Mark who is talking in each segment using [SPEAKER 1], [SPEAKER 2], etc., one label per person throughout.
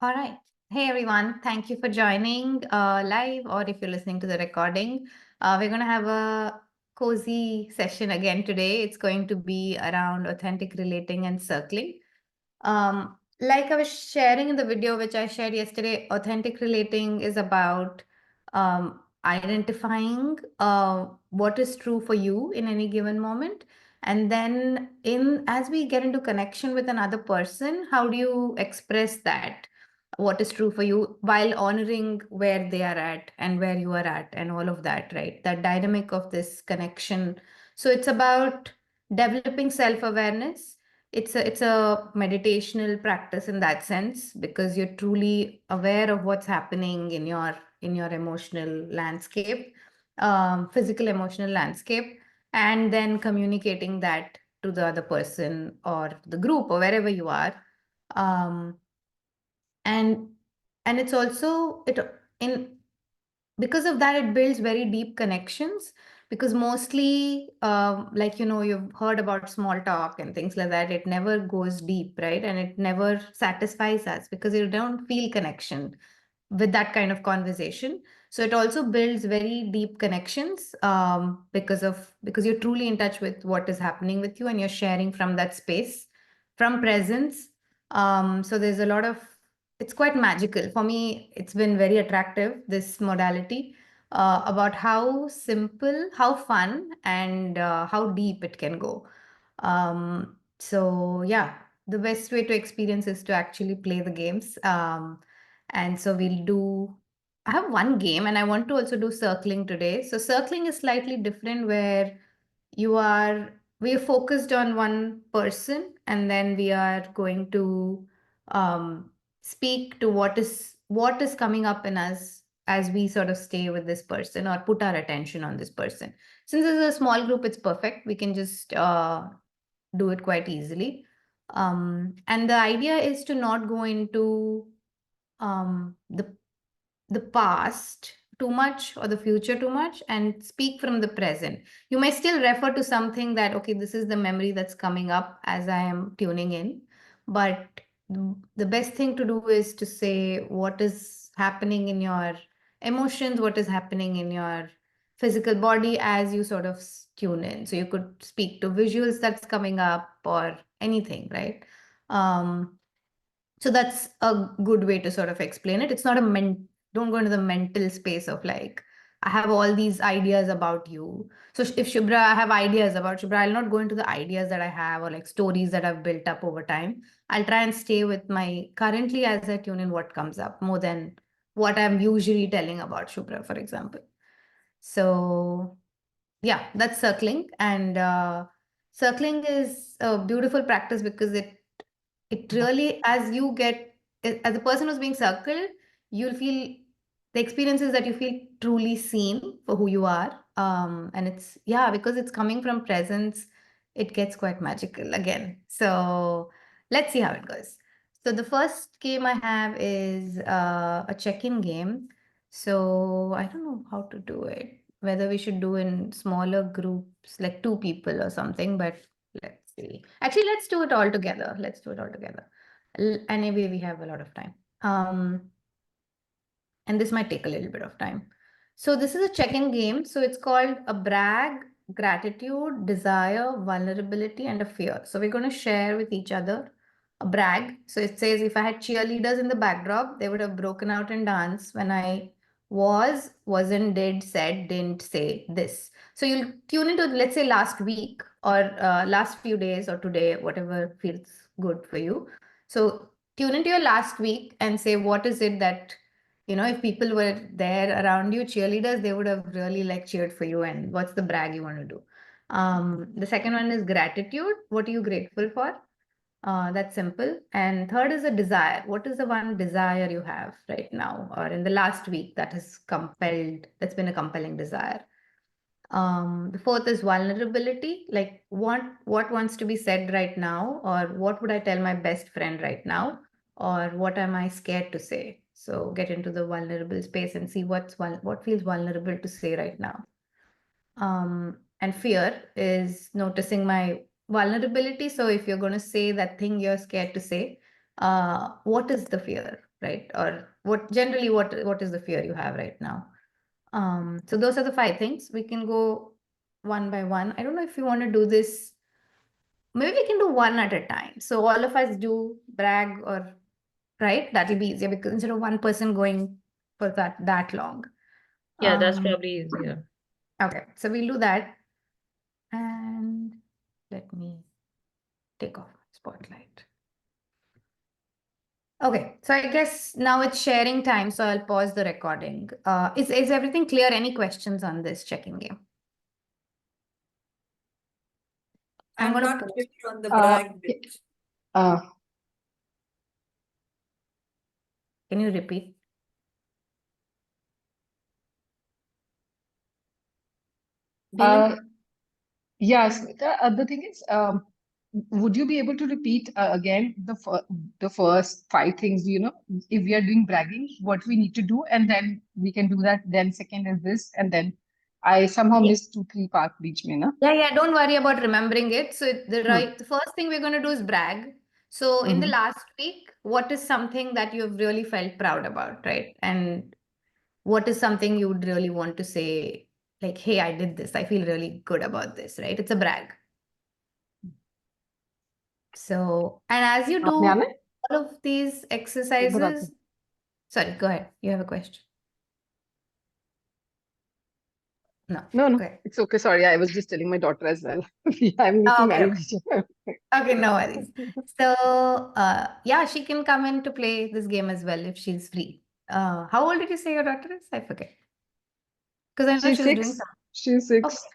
[SPEAKER 1] All right. Hey, everyone. Thank you for joining live, or if you're listening to the recording. We're going to have a cozy session again today. It's going to be around authentic relating and circling. Like I was sharing in the video, which I shared yesterday, authentic relating is about identifying what is true for you in any given moment. And then as we get into connection with another person, how do you express that? What is true for you while honoring where they are at and where you are at and all of that, right? That dynamic of this connection. So it's about developing self-awareness. It's a meditational practice in that sense, because you're truly aware of what's happening in your emotional landscape, physical emotional landscape, and then communicating that to the other person or the group or wherever you are. um, and and it's also it in because of that it builds very deep connections, because mostly you've heard about small talk and things like that. It never goes deep, right? And it never satisfies us because you don't feel connection with that kind of conversation. So it also builds very deep connections, because you're truly in touch with what is happening with you and you're sharing from that space, from presence. So there's a lot of it's quite magical for me. It's been very attractive, this modality, about how simple, how fun, and how deep it can go. So yeah, the best way to experience is to actually play the games. And so I have one game and I want to also do circling today. So circling is slightly different, where we are focused on one person, and then we are going to um, speak to what is coming up in us as we sort of stay with this person or put our attention on this person. Since it's a small group, it's perfect. We can just do it quite easily. And the idea is to not go into um, the the past too much or the future too much, and speak from the present. You may still refer to something that, okay, this is the memory that's coming up as I am tuning in. But the best thing to do is to say what is happening in your emotions, what is happening in your physical body as you sort of tune in. So you could speak to visuals that's coming up or anything, right? Um, so that's a good way to sort of explain it. It's not don't go into the mental space of like, I have all these ideas about you. So if Shubhra, I have ideas about Shubhra, I'll not go into the ideas that I have or like stories that I've built up over time. I'll try and stay with my currently as I tune in what comes up more than what I'm usually telling about Shubhra, for example. So yeah, that's circling. And circling is a beautiful practice because it really, as a person who's being circled, you'll feel the experience is that you feel truly seen for who you are. And it's, yeah, because it's coming from presence, it gets quite magical again. So let's see how it goes. So the first game I have is a check-in game. So I don't know how to do it, whether we should do in smaller groups, like two people or something, but let's see. Actually, let's do it all together. Let's do it all together. Anyway, we have a lot of time. And this might take a little bit of time. So this is a check-in game. So it's called a brag, gratitude, desire, vulnerability, and a fear. So we're going to share with each other a brag. So it says if I had cheerleaders in the backdrop, they would have broken out in dance when I wasn't, did, said, didn't say this. So you'll tune into, let's say, last week or last few days or today, whatever feels good for you. So tune into your last week and say, what is it that, if people were there around you, cheerleaders, they would have really like cheered for you. And what's the brag you want to do? The second one is gratitude. What are you grateful for? That's simple. And third is a desire. What is the one desire you have right now or in the last week that's been a compelling desire? The fourth is vulnerability, like what wants to be said right now, or what would I tell my best friend right now, or what am I scared to say? So get into the vulnerable space and see what feels vulnerable to say right now. And fear is noticing my vulnerability. So if you're going to say that thing you're scared to say, what is the fear, right? Or what is the fear you have right now? So those are the 5 things. We can go one by one. I don't know if you want to do this. Maybe we can do one at a time. So all of us do brag or right. That'll be easier because instead of one person going for that long.
[SPEAKER 2] Yeah, that's
[SPEAKER 1] Um,
[SPEAKER 2] probably easier.
[SPEAKER 1] okay, so we'll do that. And let me take off spotlight. Okay, so I guess now it's sharing time, so I'll pause the recording. Is everything clear? Any questions on this checking game? I'm
[SPEAKER 3] I'm
[SPEAKER 1] gonna
[SPEAKER 3] not
[SPEAKER 1] pause.
[SPEAKER 3] clear on the brag bit.
[SPEAKER 1] Can you repeat? Binu?
[SPEAKER 4] Yes, the thing is, would you be able to repeat again the first 5 things, if we are doing bragging, what we need to do, and then we can do that. Then second is this, and then I somehow
[SPEAKER 1] Yeah.
[SPEAKER 4] missed 2, 3 parts beach mein, na?
[SPEAKER 1] Yeah, don't worry about remembering it. So
[SPEAKER 4] Hmm.
[SPEAKER 1] the first thing we're going to do is brag. So in the
[SPEAKER 4] Mm-hmm.
[SPEAKER 1] last week, what is something that you've really felt proud about, right? And what is something you would really want to say, like, hey, I did this. I feel really good about this, right? It's a brag. So, and as you
[SPEAKER 4] आपने
[SPEAKER 1] do
[SPEAKER 4] आना है?
[SPEAKER 1] all of these
[SPEAKER 4] एक बताते
[SPEAKER 1] exercises, sorry, go ahead. You have a question? No.
[SPEAKER 4] No,
[SPEAKER 1] Okay.
[SPEAKER 4] it's okay. Sorry, I was just telling my daughter as well. I'm need to
[SPEAKER 1] Oh, okay,
[SPEAKER 4] manage each other.
[SPEAKER 1] okay, no worries. So, yeah, she can come in to play this game as well if she's free. How old did you say your daughter is? I forget. Because I know
[SPEAKER 4] She's
[SPEAKER 1] she was doing
[SPEAKER 4] 6.
[SPEAKER 1] something.
[SPEAKER 4] She's
[SPEAKER 1] Okay.
[SPEAKER 4] 6.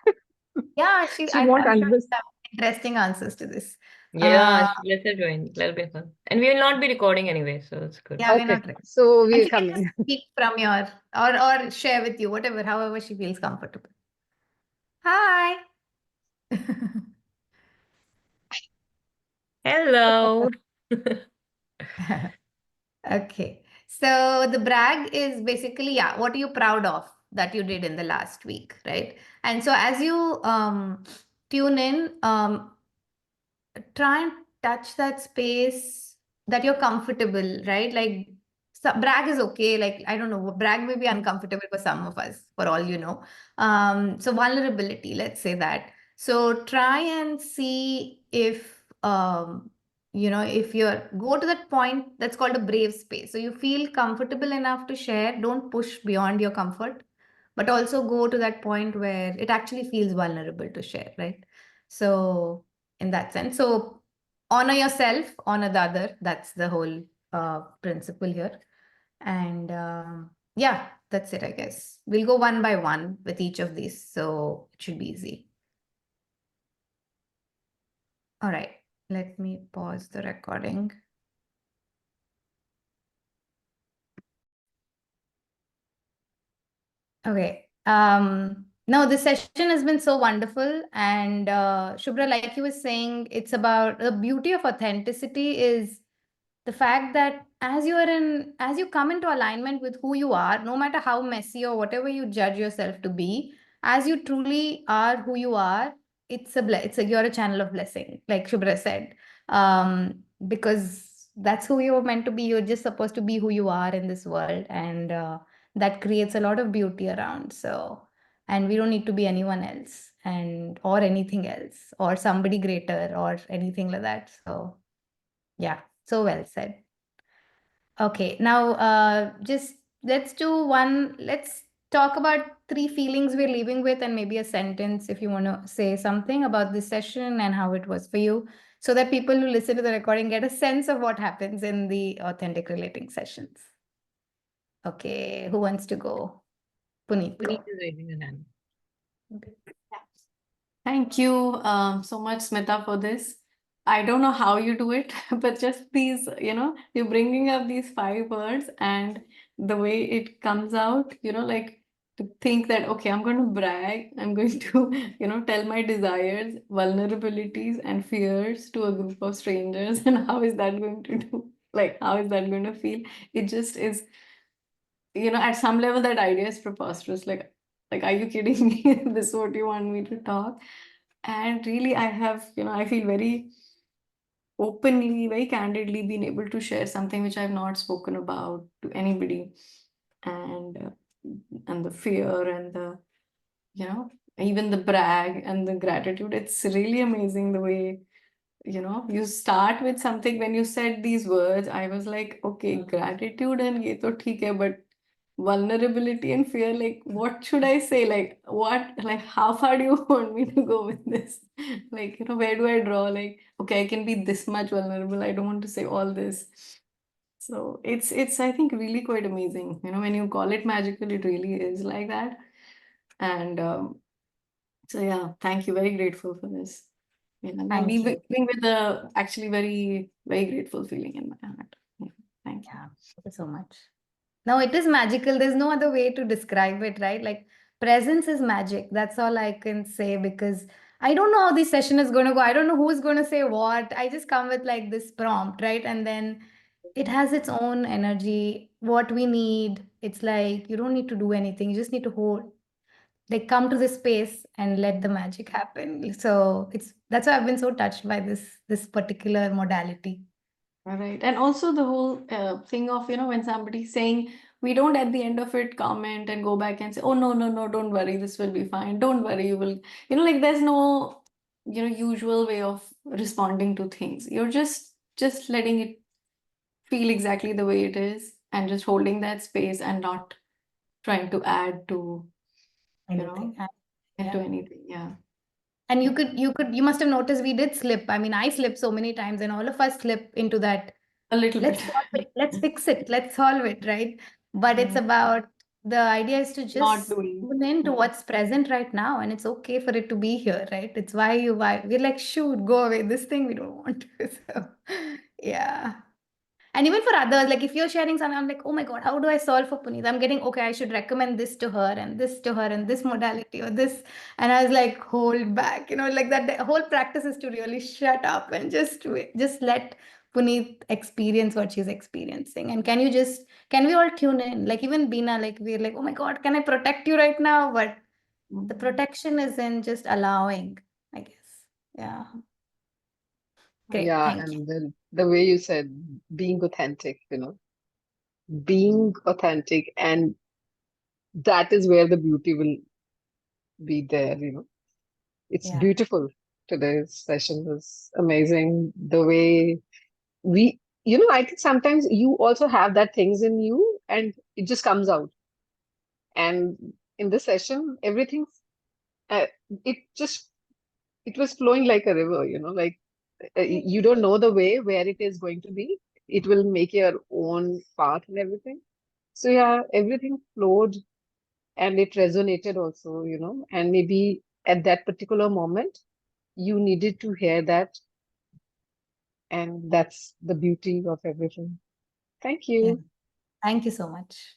[SPEAKER 1] Yeah,
[SPEAKER 4] She won't
[SPEAKER 1] I'm sure
[SPEAKER 4] understand.
[SPEAKER 1] she have interesting answers to this.
[SPEAKER 2] Yeah, let her join. That'll be fun. And we will not be recording anyway, so it's good.
[SPEAKER 1] Yeah, we're
[SPEAKER 4] Okay,
[SPEAKER 1] not ready.
[SPEAKER 4] so
[SPEAKER 1] And
[SPEAKER 4] we're
[SPEAKER 1] she can just
[SPEAKER 4] coming.
[SPEAKER 1] speak from your or share with you, whatever, however she feels comfortable. Hi.
[SPEAKER 2] Hello.
[SPEAKER 1] Okay. So the brag is basically, yeah, what are you proud of that you did in the last week, right? And so as you tune in, try and touch that space that you're comfortable, right? Like brag is okay. Like, I don't know, brag may be uncomfortable for some of us, for all you know. So vulnerability, let's say that. So try and see if if you're go to that point that's called a brave space. So you feel comfortable enough to share, don't push beyond your comfort, but also go to that point where it actually feels vulnerable to share, right? So in that sense. So honor yourself, honor the other. That's the whole principle here. And yeah, that's it, I guess. We'll go one by one with each of these. So it should be easy. All right. Let me pause the recording. Okay. No, this session has been so wonderful. And Shubhra, like you were saying, it's about the beauty of authenticity is the fact that as you come into alignment with who you are, no matter how messy or whatever you judge yourself to be, as you truly are who you are, you're a channel of blessing, like Shubhra said, because that's who you're meant to be. You're just supposed to be who you are in this world, and that creates a lot of beauty around. So, and we don't need to be anyone else and or anything else or somebody greater or anything like that. So yeah, so well said. Okay, now just let's talk about 3 feelings we're leaving with and maybe a sentence if you want to say something about this session and how it was for you, so that people who listen to the recording get a sense of what happens in the authentic relating sessions. Okay, who wants to go? Puneet,
[SPEAKER 2] Puneet
[SPEAKER 1] go.
[SPEAKER 2] is raising his hand.
[SPEAKER 1] Okay.
[SPEAKER 5] Thank you so much, Smitha, for this. I don't know how you do it, but just please, you're bringing up these 5 words and the way it comes out, like to think that, okay, I'm going to brag, I'm going to, tell my desires, vulnerabilities, and fears to a group of strangers. And how is that going to do? Like, how is that going to feel? It just is, at some level, that idea is preposterous. Like, are you kidding me? This is what you want me to talk? And really, I feel very openly, very candidly been able to share something which I've not spoken about to anybody. And the fear and the, you know, even the brag and the gratitude. It's really amazing the way, you start with something. When you said these words, I was like, okay, gratitude and ye to theek hai, but vulnerability and fear, like, what should I say? Like, how far do you want me to go with this? Like, where do I draw? Like, okay, I can be this much vulnerable. I don't want to say all this. So it's I think really quite amazing. When you call it magical, it really is like that. And so yeah, thank you. Very grateful for this. I'm
[SPEAKER 1] Thank you.
[SPEAKER 5] leaving with a actually very, very grateful feeling in my heart. Yeah, thank you.
[SPEAKER 1] Yeah, thank you so much. No, it is magical. There's no other way to describe it, right? Like presence is magic. That's all I can say because I don't know how this session is going to go. I don't know who's going to say what. I just come with like this prompt, right? And then it has its own energy, what we need. It's like you don't need to do anything. You just need to hold, like come to this space and let the magic happen. So that's why I've been so touched by this particular modality.
[SPEAKER 5] All right. And also the whole thing of, when somebody's saying, we don't at the end of it comment and go back and say, oh, no, no, no, don't worry, this will be fine. Don't worry, you will, like there's no, usual way of responding to things. You're just letting it feel exactly the way it is and just holding that space and not trying to add to,
[SPEAKER 1] Anything.
[SPEAKER 5] into
[SPEAKER 1] Yeah.
[SPEAKER 5] anything. Yeah.
[SPEAKER 1] And you must have noticed we did slip. I mean, I slipped so many times, and all of us slip into that.
[SPEAKER 5] A little
[SPEAKER 1] Let's
[SPEAKER 5] bit.
[SPEAKER 1] solve it, let's fix it, let's solve it, right? But it's
[SPEAKER 5] Yeah.
[SPEAKER 1] about the idea is to
[SPEAKER 5] Not
[SPEAKER 1] just
[SPEAKER 5] doing.
[SPEAKER 1] tune into
[SPEAKER 5] Yeah.
[SPEAKER 1] what's present right now, and it's okay for it to be here, right? It's why we're like, shoot, go away. This thing we don't want to. So, yeah. And even for others, like if you're sharing something, I'm like, oh my God, how do I solve for Puneet? I'm getting, okay, I should recommend this to her and this to her and this modality or this. And I was like, hold back, like that. The whole practice is to really shut up and just let Puneet experience what she's experiencing. And can we all tune in? Like even Bina, like we're like, oh my God, can I protect you right now? But the protection is in just allowing, I guess. Yeah. Great.
[SPEAKER 4] Yeah,
[SPEAKER 1] Thank you.
[SPEAKER 4] and the way you said being authentic, being authentic, and that is where the beauty will be there. It's
[SPEAKER 1] Yeah.
[SPEAKER 4] beautiful. Today's session was amazing. The way I think sometimes you also have that things in you and it just comes out. And in this session, everything, uh, it just, it was flowing like a river, like you don't know the way where it is going to be. It will make your own path and everything. So yeah, everything flowed and it resonated also, and maybe at that particular moment, you needed to hear that. And that's the beauty of everything. Thank
[SPEAKER 1] Yeah.
[SPEAKER 4] you.
[SPEAKER 1] Thank you so much.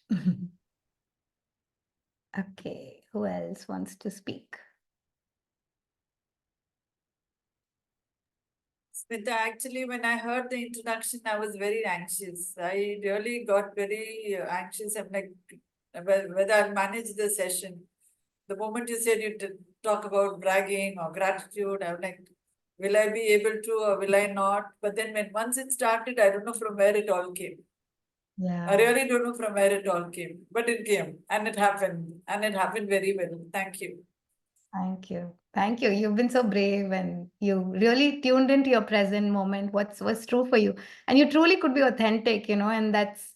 [SPEAKER 1] Okay, who else wants to speak?
[SPEAKER 3] Smitha, actually, when I heard the introduction, I was very anxious. I really got very anxious. I'm like, whether I'll manage the session. The moment you said you did talk about bragging or gratitude, I'm like, will I be able to or will I not? But then once it started, I don't know from where it all came. I
[SPEAKER 1] Yeah,
[SPEAKER 3] really don't know from where it all came, but it came and it happened very well. Thank you.
[SPEAKER 1] thank you. Thank you. You've been so brave and you really tuned into your present moment, what's true for you. And you truly could be authentic, and that's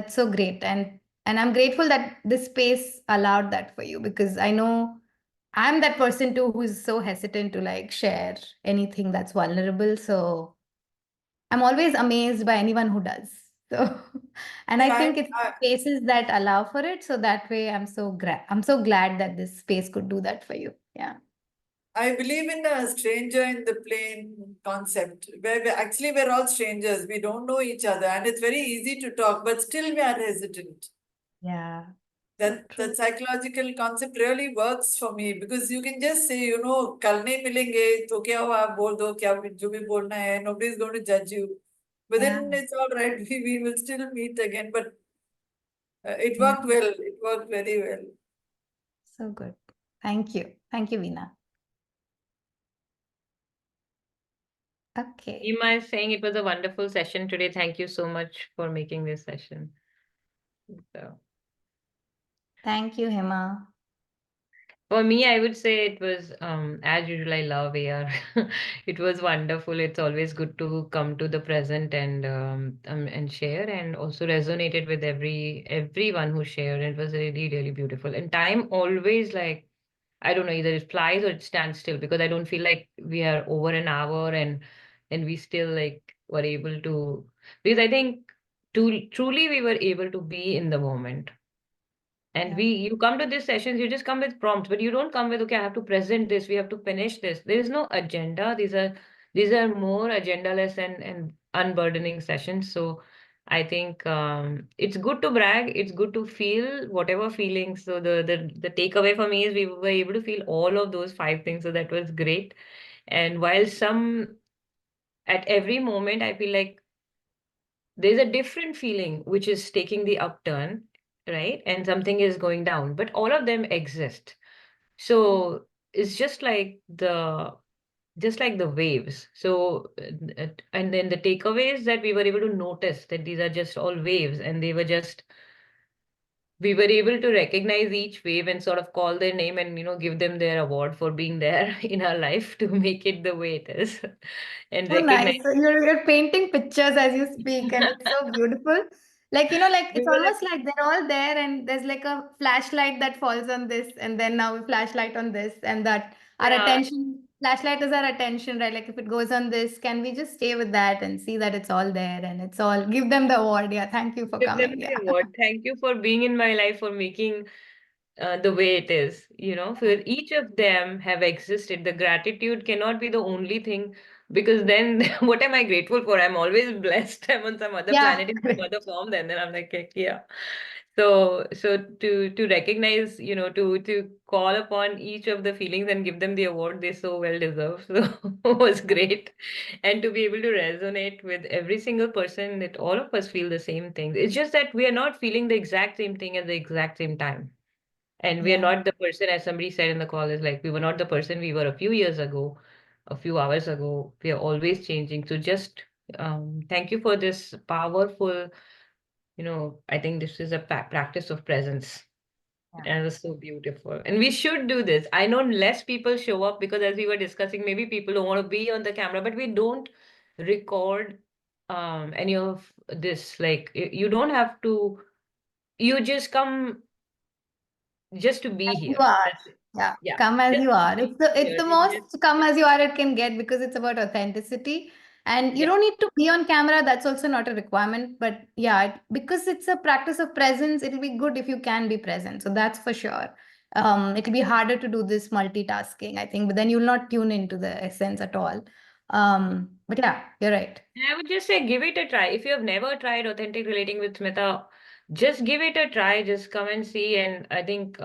[SPEAKER 1] so great. And I'm grateful that this space allowed that for you because I know I'm that person too who's so hesitant to like share anything that's vulnerable. So I'm always amazed by anyone who does. So, and I
[SPEAKER 3] Yeah,
[SPEAKER 1] think it's spaces that allow for it. So that way, I'm so glad that this space could do that for you. Yeah.
[SPEAKER 3] I believe in a stranger in the plane concept, where we're all strangers. We don't know each other, and it's very easy to talk, but still we are hesitant.
[SPEAKER 1] Yeah. So
[SPEAKER 3] That
[SPEAKER 1] true.
[SPEAKER 3] psychological concept really works for me because you can just say, कल नहीं मिलेंगे तो क्या हुआ बोल दो क्या जो भी बोलना है. Nobody is going to judge you. But
[SPEAKER 1] Yeah.
[SPEAKER 3] then it's all right. We will still meet again. But it
[SPEAKER 1] Yeah.
[SPEAKER 3] worked well. It worked very well.
[SPEAKER 1] So good. Thank you. Thank you, Veena. Okay.
[SPEAKER 2] Hima is saying it was a wonderful session today. Thank you so much for making this session. So.
[SPEAKER 1] Thank you, Hema.
[SPEAKER 2] For me, I would say it was, as usual, I love AR. It was wonderful. It's always good to come to the present and share, and also resonated with everyone who shared. It was really, really beautiful. And time always, like, I don't know, either it flies or it stands still, because I don't feel like we are over an hour and we still like were able to, because I think truly we were able to be in the moment. And
[SPEAKER 1] Yeah.
[SPEAKER 2] you come to these sessions, you just come with prompts, but you don't come with, okay, I have to present this, we have to finish this. There is no agenda. These are more agendaless and unburdening sessions. So I think it's good to brag. It's good to feel whatever feelings. So the takeaway for me is we were able to feel all of those five things. So that was great. And while some at every moment, I feel like there's a different feeling which is taking the upturn, right? And something is going down, but all of them exist. So it's just like the waves. So and then the takeaway is that we were able to notice that these are just all waves, and we were able to recognize each wave and sort of call their name and give them their award for being there in our life to make it the way it is. And
[SPEAKER 1] So nice.
[SPEAKER 2] recognize
[SPEAKER 1] So you're painting pictures as you speak, and it's so beautiful. Like
[SPEAKER 2] we
[SPEAKER 1] it's
[SPEAKER 2] were like,
[SPEAKER 1] almost like they're all there, and there's like a flashlight that falls on this, and then now a flashlight on this, and that our
[SPEAKER 2] yeah.
[SPEAKER 1] attention, flashlight is our attention, right? Like if it goes on this, can we just stay with that and see that it's all there and it's all, give them the award. Yeah, thank you for
[SPEAKER 2] Give them
[SPEAKER 1] coming.
[SPEAKER 2] the
[SPEAKER 1] Yeah.
[SPEAKER 2] award. Thank you for being in my life, for making the way it is. For each of them have existed. The gratitude cannot be the only thing, because then what am I grateful for? I'm always blessed. I'm on some other
[SPEAKER 1] Yeah,
[SPEAKER 2] planet in some
[SPEAKER 1] correct.
[SPEAKER 2] other form. Then I'm like, heck yeah. So to recognize, to call upon each of the feelings and give them the award they so well deserve. So was great. And to be able to resonate with every single person, that all of us feel the same things. It's just that we are not feeling the exact same thing at the exact same time. And we are
[SPEAKER 1] Yeah.
[SPEAKER 2] not the person, as somebody said in the call, is like we were not the person we were a few years ago, a few hours ago. We are always changing. So just thank you for this powerful, I think this is a practice of presence.
[SPEAKER 1] Yeah.
[SPEAKER 2] And it was so beautiful. And we should do this. I know less people show up because, as we were discussing, maybe people don't want to be on the camera, but we don't record any of this. Like, you don't have to, you just come just to be
[SPEAKER 1] As you
[SPEAKER 2] here.
[SPEAKER 1] are.
[SPEAKER 2] That's it.
[SPEAKER 1] Yeah.
[SPEAKER 2] Yeah.
[SPEAKER 1] Come as
[SPEAKER 2] Just
[SPEAKER 1] you
[SPEAKER 2] to
[SPEAKER 1] are.
[SPEAKER 2] be
[SPEAKER 1] It's
[SPEAKER 2] here.
[SPEAKER 1] the
[SPEAKER 2] To just,
[SPEAKER 1] most come as you are it can get, because it's about authenticity. And you
[SPEAKER 2] yeah.
[SPEAKER 1] don't need to be on camera. That's also not a requirement. But yeah, because it's a practice of presence, it'll be good if you can be present. So that's for sure. It'll be harder to do this multitasking, I think, but then you'll not tune into the essence at all. But yeah, you're right.
[SPEAKER 2] And I would just say give it a try. If you have never tried authentic relating with Smitha, just give it a try. Just come and see. And I think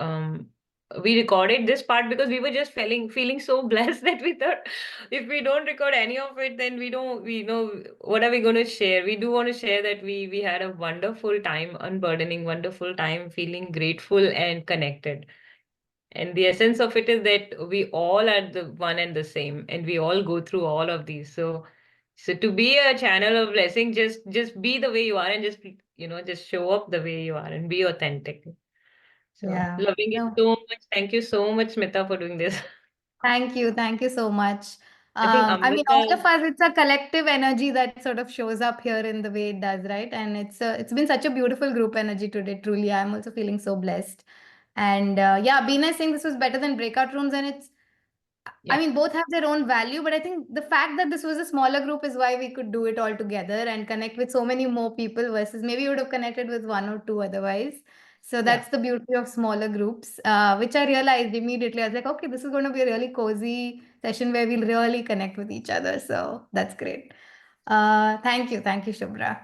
[SPEAKER 2] we recorded this part because we were just feeling so blessed that we thought if we don't record any of it, then we know what are we going to share. We do want to share that we had a wonderful time, unburdening, wonderful time, feeling grateful and connected. And the essence of it is that we all are the one and the same, and we all go through all of these. So to be a channel of blessing, just be the way you are, and just show up the way you are and be authentic. So
[SPEAKER 1] Yeah.
[SPEAKER 2] loving it
[SPEAKER 1] No.
[SPEAKER 2] so much. Thank you so much, Smita, for doing this.
[SPEAKER 1] Thank you. Thank you so much.
[SPEAKER 2] I think
[SPEAKER 1] I mean, all
[SPEAKER 2] Amrita,
[SPEAKER 1] of us, it's a collective energy that sort of shows up here in the way it does, right? And it's been such a beautiful group energy today. Truly, I'm also feeling so blessed. And yeah, Beena is saying this was better than breakout rooms, and I
[SPEAKER 2] yeah,
[SPEAKER 1] mean, both have their own value, but I think the fact that this was a smaller group is why we could do it all together and connect with so many more people versus maybe you would have connected with one or two otherwise. So
[SPEAKER 2] yeah.
[SPEAKER 1] that's the beauty of smaller groups, which I realized immediately. I was like, okay, this is going to be a really cozy session where we'll really connect with each other. So that's great. Thank you. Thank you, Shubhra.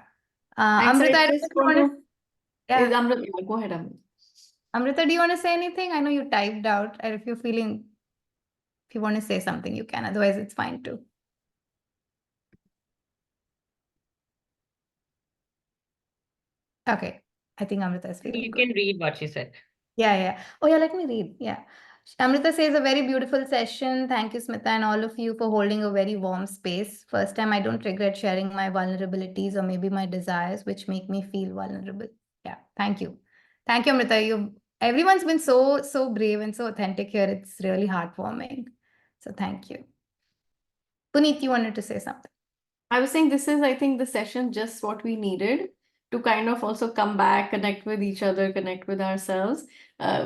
[SPEAKER 5] Thanks.
[SPEAKER 1] Amrita,
[SPEAKER 5] I
[SPEAKER 1] I don't know
[SPEAKER 5] just
[SPEAKER 1] if you
[SPEAKER 5] want
[SPEAKER 1] want to,
[SPEAKER 5] to. Is
[SPEAKER 1] yeah.
[SPEAKER 5] Amrita? Go ahead, Amrita.
[SPEAKER 1] Amrita, do you want to say anything? I know you typed out, and if you want to say something, you can. Otherwise, it's fine too. Okay. I think Amrita is feeling
[SPEAKER 2] You
[SPEAKER 1] good.
[SPEAKER 2] can read what she said.
[SPEAKER 1] Yeah, yeah. Oh, yeah, let me read. Yeah. Amrita says a very beautiful session. Thank you, Smitha, and all of you for holding a very warm space. First time I don't regret sharing my vulnerabilities or maybe my desires, which make me feel vulnerable. Yeah, thank you. Thank you, Amrita. Everyone's been so brave and so authentic here. It's really heartwarming. So thank you. Puneet, you wanted to say something.
[SPEAKER 5] I was saying this is, I think, the session just what we needed to kind of also come back, connect with each other, connect with ourselves.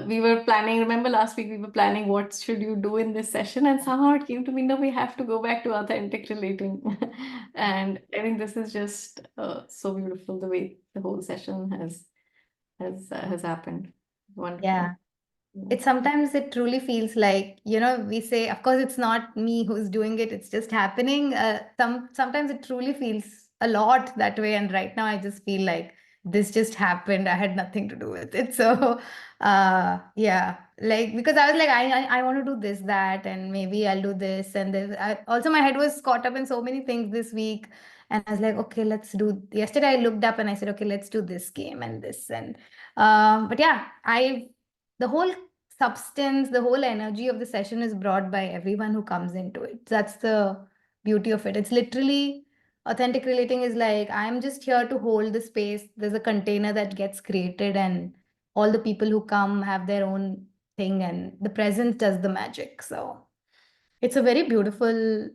[SPEAKER 5] We were planning, remember last week we were planning what should you do in this session, and somehow it came to me, no, we have to go back to authentic relating. And I think this is just so beautiful the way the whole session has happened. Wonderful.
[SPEAKER 1] Yeah. Sometimes it truly feels like, we say, of course, it's not me who's doing it, it's just happening. Sometimes it truly feels a lot that way. And right now I just feel like this just happened. I had nothing to do with it. So, yeah, like, because I was like, I want to do this, that, and maybe I'll do this and this. Also, my head was caught up in so many things this week. And I was like, okay, yesterday I looked up and I said, okay, let's do this game and this. And, but yeah, the whole substance, the whole energy of the session is brought by everyone who comes into it. That's the beauty of it. It's literally authentic relating is like, I'm just here to hold the space. There's a container that gets created, and all the people who come have their own thing, and the presence does the magic. So it's a very beautiful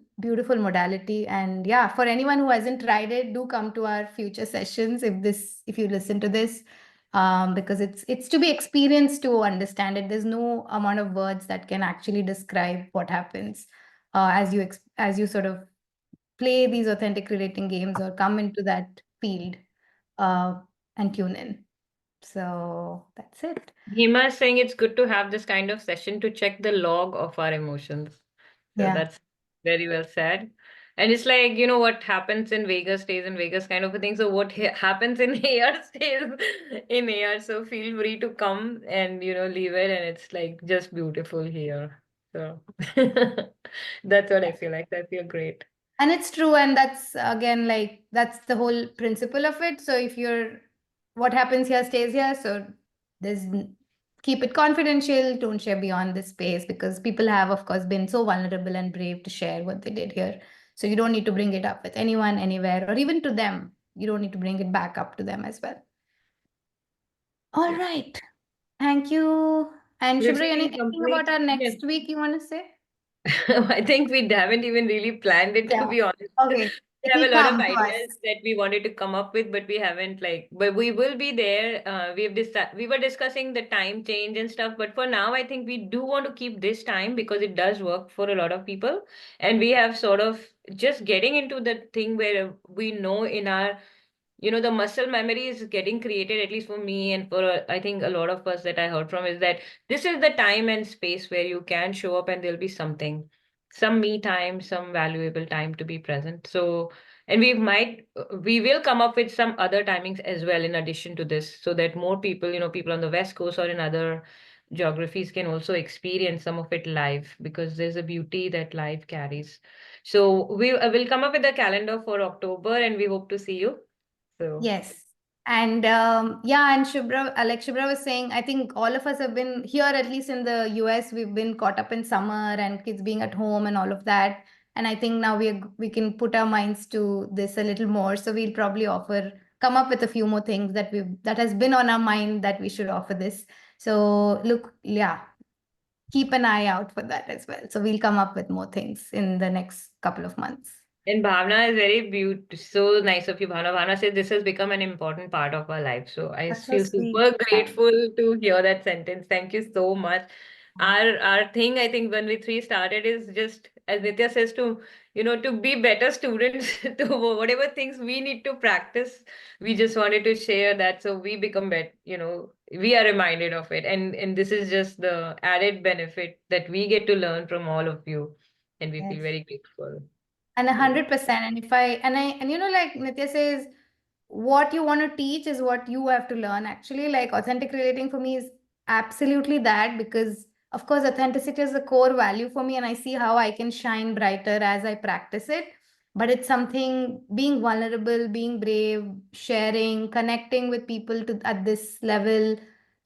[SPEAKER 1] modality. And yeah, for anyone who hasn't tried it, do come to our future sessions if you listen to this, because it's to be experienced to understand it. There's no amount of words that can actually describe what happens as you sort of play these authentic relating games or come into that field uh, and tune in. So that's it.
[SPEAKER 2] Hima is saying it's good to have this kind of session to check the log of our emotions. So
[SPEAKER 1] Yeah.
[SPEAKER 2] that's very well said. And it's like, what happens in Vegas stays in Vegas kind of a thing. So what happens in here stays in here. So feel free to come and, leave it. And it's like just beautiful here. So that's what I feel like. I feel great.
[SPEAKER 1] And it's true, and that's again like that's the whole principle of it. So if what happens here stays here. So there's keep it confidential, don't share beyond this space, because people have, of course, been so vulnerable and brave to share what they did here. So you don't need to bring it up with anyone, anywhere, or even to them. You don't need to bring it back up to them as well. All
[SPEAKER 2] Yeah.
[SPEAKER 1] right. Thank you. And
[SPEAKER 2] This
[SPEAKER 1] Shubhra,
[SPEAKER 2] has been
[SPEAKER 1] anything about
[SPEAKER 2] complete.
[SPEAKER 1] our
[SPEAKER 2] Yes.
[SPEAKER 1] next week you want to say?
[SPEAKER 2] I think we haven't even really planned it, to
[SPEAKER 1] Yeah.
[SPEAKER 2] be honest.
[SPEAKER 1] Okay.
[SPEAKER 2] We
[SPEAKER 1] It
[SPEAKER 2] have
[SPEAKER 1] will
[SPEAKER 2] a lot of
[SPEAKER 1] come to us.
[SPEAKER 2] ideas that we wanted to come up with, but we haven't but we will be there. We were discussing the time change and stuff, but for now, I think we do want to keep this time because it does work for a lot of people. And we have sort of just getting into the thing where we know in our the muscle memory is getting created, at least for me and for I think a lot of us that I heard from, is that this is the time and space where you can show up and there'll be some me time, some valuable time to be present. So, and we will come up with some other timings as well in addition to this, so that more people, people on the West Coast or in other geographies can also experience some of it live, because there's a beauty that live carries. So we will come up with a calendar for October, and we hope to see you. So
[SPEAKER 1] Yes. And yeah, and Shubhra, like Shubhra was saying, I think all of us have been here, at least in the US, we've been caught up in summer and kids being at home and all of that. And I think now we can put our minds to this a little more. So we'll probably come up with a few more things that has been on our mind that we should offer this. So look, yeah, keep an eye out for that as well. So we'll come up with more things in the next couple of months.
[SPEAKER 2] and Bhavna is very beautiful. So nice of you, Bhavna. Bhavna said this has become an important part of our life. So I
[SPEAKER 1] That's so
[SPEAKER 2] feel
[SPEAKER 1] sweet.
[SPEAKER 2] super grateful to hear that sentence. Thank you so much. Our thing, I think, when we three started is just, as Nitya says, to be better students, to whatever things we need to practice. We just wanted to share that so we become better, we are reminded of it. And this is just the added benefit that we get to learn from all of you. And we feel
[SPEAKER 1] Yes.
[SPEAKER 2] very grateful.
[SPEAKER 1] And
[SPEAKER 2] So,
[SPEAKER 1] 100%. And like Nitya says, what you want to teach is what you have to learn. Actually, like authentic relating for me is absolutely that, because of course authenticity is a core value for me, and I see how I can shine brighter as I practice it. But it's something, being vulnerable, being brave, sharing, connecting with people at this level.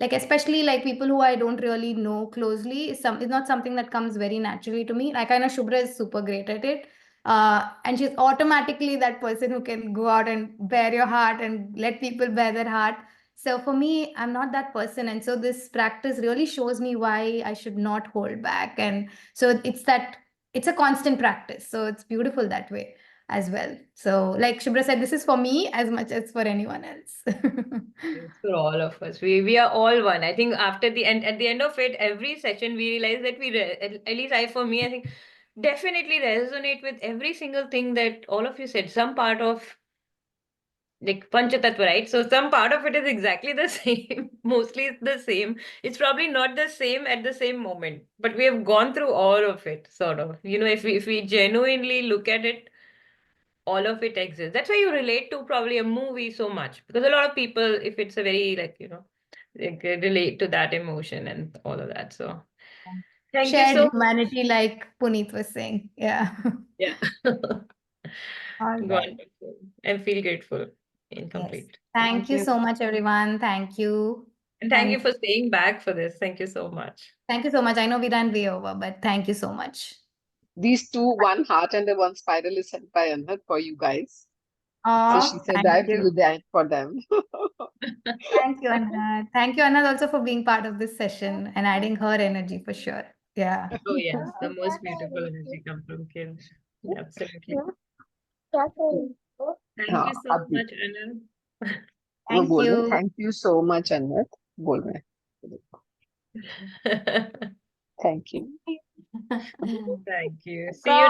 [SPEAKER 1] like especially like people who I don't really know closely, is not something that comes very naturally to me. Like I know Shubhra is super great at it. And she's automatically that person who can go out and bare your heart and let people bare their heart. So for me, I'm not that person. And so this practice really shows me why I should not hold back. And so it's a constant practice. So it's beautiful that way as well. So like Shubhra said, this is for me as much as for anyone else.
[SPEAKER 2] It's for all of us. We are all one. I think after the end, at the end of it, every session we realize that at least I, for me, I think definitely resonate with every single thing that all of you said. Some part of like Panchatattva, right? So some part of it is exactly the same. Mostly it's the same. It's probably not the same at the same moment, but we have gone through all of it, sort of. If we genuinely look at it, all of it exists. That's why you relate to probably a movie so much, because a lot of people, if it's a very like they can relate to that emotion and all of that. So thank you
[SPEAKER 1] Shared
[SPEAKER 2] so
[SPEAKER 1] humanity, like Puneet was saying. Yeah.
[SPEAKER 2] yeah.
[SPEAKER 1] All right.
[SPEAKER 2] Wonderful. And feel grateful and
[SPEAKER 1] Yes.
[SPEAKER 2] complete.
[SPEAKER 1] Thank
[SPEAKER 5] Thank
[SPEAKER 1] you
[SPEAKER 5] you.
[SPEAKER 1] so much, everyone. Thank you.
[SPEAKER 2] And thank you for staying back for this. Thank you so much.
[SPEAKER 1] Thank you so much. I know we ran way over, but thank you so much.
[SPEAKER 4] These two, one heart and the one spiral is sent by Anand for you guys. So she
[SPEAKER 1] Oh,
[SPEAKER 4] said,
[SPEAKER 1] thank
[SPEAKER 4] I
[SPEAKER 1] you.
[SPEAKER 4] feel that for them.
[SPEAKER 1] Thank you, Anna. Thank you, Anna, also for being part of this session and adding her energy for sure. Yeah.
[SPEAKER 2] Oh yes, the most beautiful energy comes from kids. Absolutely. Thank
[SPEAKER 4] हाँ,
[SPEAKER 2] you so
[SPEAKER 4] अभी
[SPEAKER 2] much, Anna.
[SPEAKER 4] वो
[SPEAKER 1] Thank
[SPEAKER 4] बोल रहे
[SPEAKER 1] you.
[SPEAKER 4] Thank you so much Anant बोल रहे thank you
[SPEAKER 2] Thank you. See you